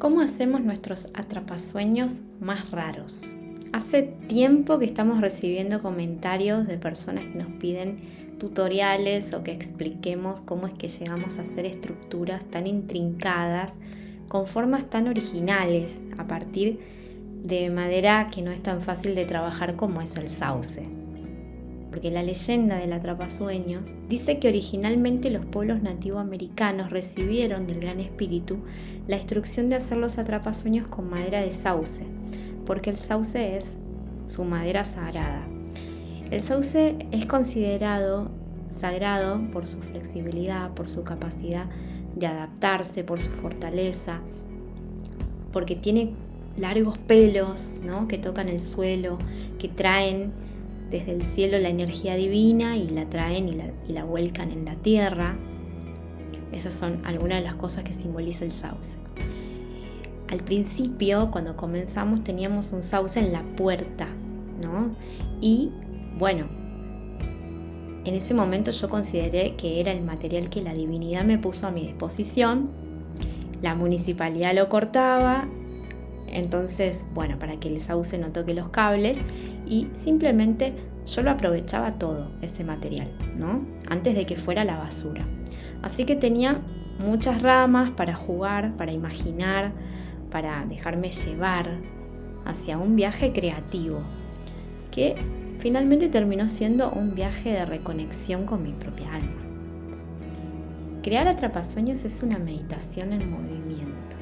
¿Cómo hacemos nuestros atrapasueños más raros? Hace tiempo que estamos recibiendo comentarios de personas que nos piden tutoriales o que expliquemos cómo es que llegamos a hacer estructuras tan intrincadas con formas tan originales a partir de madera que no es tan fácil de trabajar como es el sauce. Porque la leyenda del atrapasueños dice que originalmente los pueblos nativoamericanos recibieron del Gran Espíritu la instrucción de hacer los atrapasueños con madera de sauce, porque el sauce es su madera sagrada. El sauce es considerado sagrado por su flexibilidad, por su capacidad de adaptarse, por su fortaleza, porque tiene largos pelos, ¿no?, que tocan el suelo, que traen desde el cielo la energía divina y la traen y la vuelcan en la tierra. Esas son algunas de las cosas que simboliza el sauce. Al principio, cuando comenzamos, teníamos un sauce en la puerta, ¿no? Y bueno, en ese momento yo consideré que era el material que la divinidad me puso a mi disposición. La municipalidad lo cortaba, entonces, bueno, para que el sauce no toque los cables, y simplemente yo lo aprovechaba todo, ese material, ¿no?, antes de que fuera la basura. Así que tenía muchas ramas para jugar, para imaginar, para dejarme llevar hacia un viaje creativo, que finalmente terminó siendo un viaje de reconexión con mi propia alma. Crear atrapasueños es una meditación en movimiento,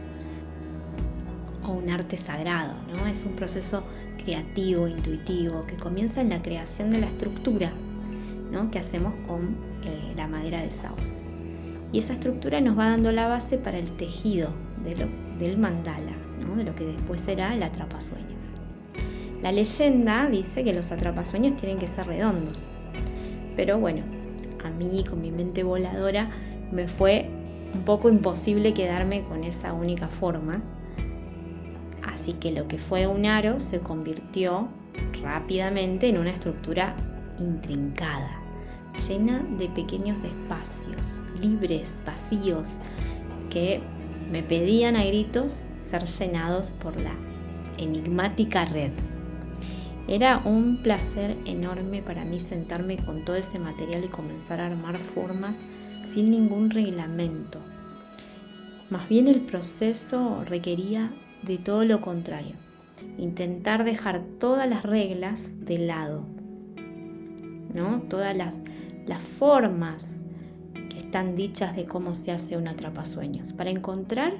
o un arte sagrado, ¿no? Es un proceso creativo, intuitivo, que comienza en la creación de la estructura, ¿no?, que hacemos con la madera de sauce. Y esa estructura nos va dando la base para el tejido del mandala, ¿no?, de lo que después será el atrapasueños. La leyenda dice que los atrapasueños tienen que ser redondos, pero bueno, a mí con mi mente voladora me fue un poco imposible quedarme con esa única forma. Así que lo que fue un aro se convirtió rápidamente en una estructura intrincada, llena de pequeños espacios, libres, vacíos, que me pedían a gritos ser llenados por la enigmática red. Era un placer enorme para mí sentarme con todo ese material y comenzar a armar formas sin ningún reglamento. Más bien el proceso requería de todo lo contrario, intentar dejar todas las reglas de lado, ¿no?, todas las formas que están dichas de cómo se hace un atrapasueños, para encontrar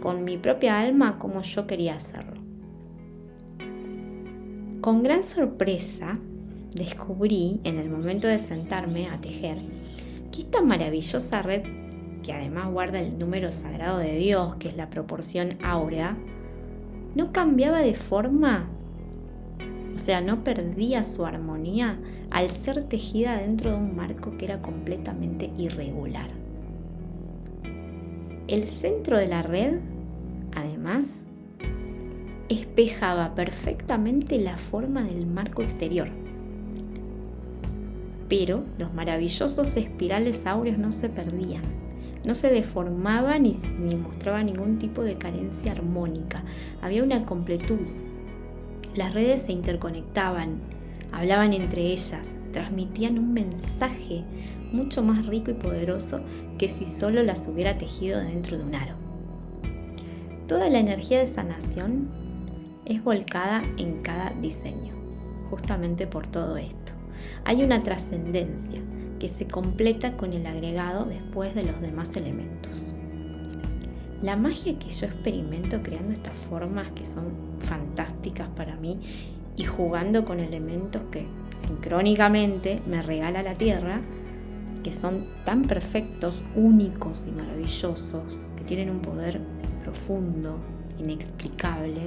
con mi propia alma cómo yo quería hacerlo. Con gran sorpresa descubrí, en el momento de sentarme a tejer, que esta maravillosa red, que además guarda el número sagrado de Dios, que es la proporción áurea, no cambiaba de forma, o sea, no perdía su armonía al ser tejida dentro de un marco que era completamente irregular. El centro de la red, además, espejaba perfectamente la forma del marco exterior. Pero los maravillosos espirales áureos no se perdían. No se deformaba ni mostraba ningún tipo de carencia armónica. Había una completud. Las redes se interconectaban, hablaban entre ellas, transmitían un mensaje mucho más rico y poderoso que si solo las hubiera tejido dentro de un aro. Toda la energía de sanación es volcada en cada diseño, justamente por todo esto. Hay una trascendencia que se completa con el agregado después de los demás elementos. La magia que yo experimento creando estas formas que son fantásticas para mí y jugando con elementos que sincrónicamente me regala la tierra, que son tan perfectos, únicos y maravillosos, que tienen un poder profundo, inexplicable,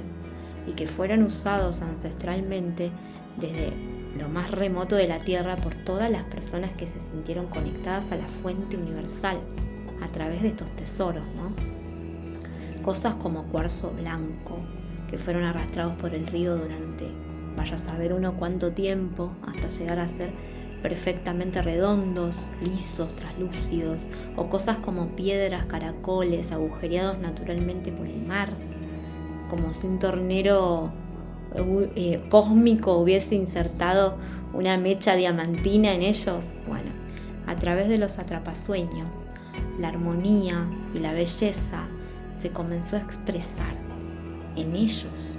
y que fueron usados ancestralmente desde lo más remoto de la tierra por todas las personas que se sintieron conectadas a la fuente universal a través de estos tesoros, ¿no? Cosas como cuarzo blanco, que fueron arrastrados por el río durante, vaya a saber uno cuánto tiempo, hasta llegar a ser perfectamente redondos, lisos, traslúcidos, o cosas como piedras, caracoles, agujereados naturalmente por el mar, como si un tornero cósmico hubiese insertado una mecha diamantina en ellos. Bueno, a través de los atrapasueños, la armonía y la belleza se comenzó a expresar en ellos.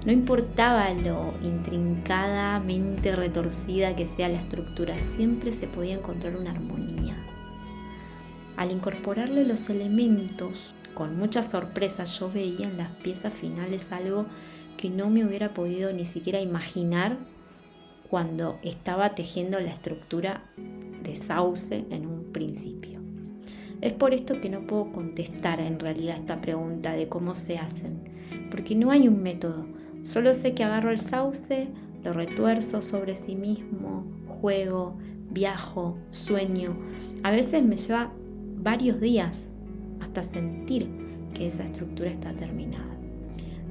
No importaba lo intrincadamente retorcida que sea la estructura, siempre se podía encontrar una armonía. Al incorporarle los elementos, con mucha sorpresa yo veía en las piezas finales algo que no me hubiera podido ni siquiera imaginar cuando estaba tejiendo la estructura de sauce en un principio. Es por esto que no puedo contestar en realidad esta pregunta de cómo se hacen, porque no hay un método. Solo sé que agarro el sauce, lo retuerzo sobre sí mismo, juego, viajo, sueño. A veces me lleva varios días hasta sentir que esa estructura está terminada.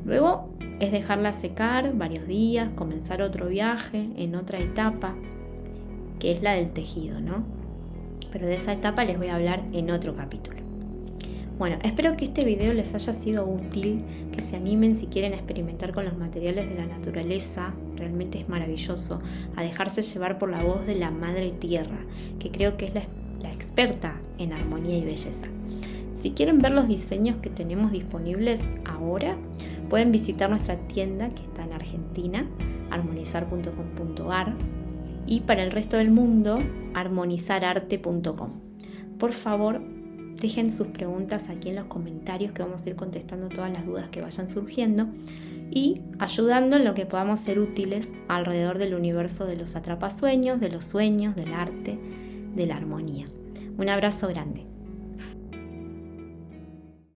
Luego es dejarla secar varios días, comenzar otro viaje en otra etapa, que es la del tejido, ¿no? Pero de esa etapa les voy a hablar en otro capítulo. Bueno, espero que este video les haya sido útil, que se animen si quieren experimentar con los materiales de la naturaleza, realmente es maravilloso, a dejarse llevar por la voz de la Madre Tierra, que creo que es la experta en armonía y belleza. Si quieren ver los diseños que tenemos disponibles ahora, pueden visitar nuestra tienda que está en Argentina, armonizar.com.ar, y para el resto del mundo, armonizararte.com. Por favor, dejen sus preguntas aquí en los comentarios, que vamos a ir contestando todas las dudas que vayan surgiendo y ayudando en lo que podamos ser útiles alrededor del universo de los atrapasueños, de los sueños, del arte, de la armonía. Un abrazo grande.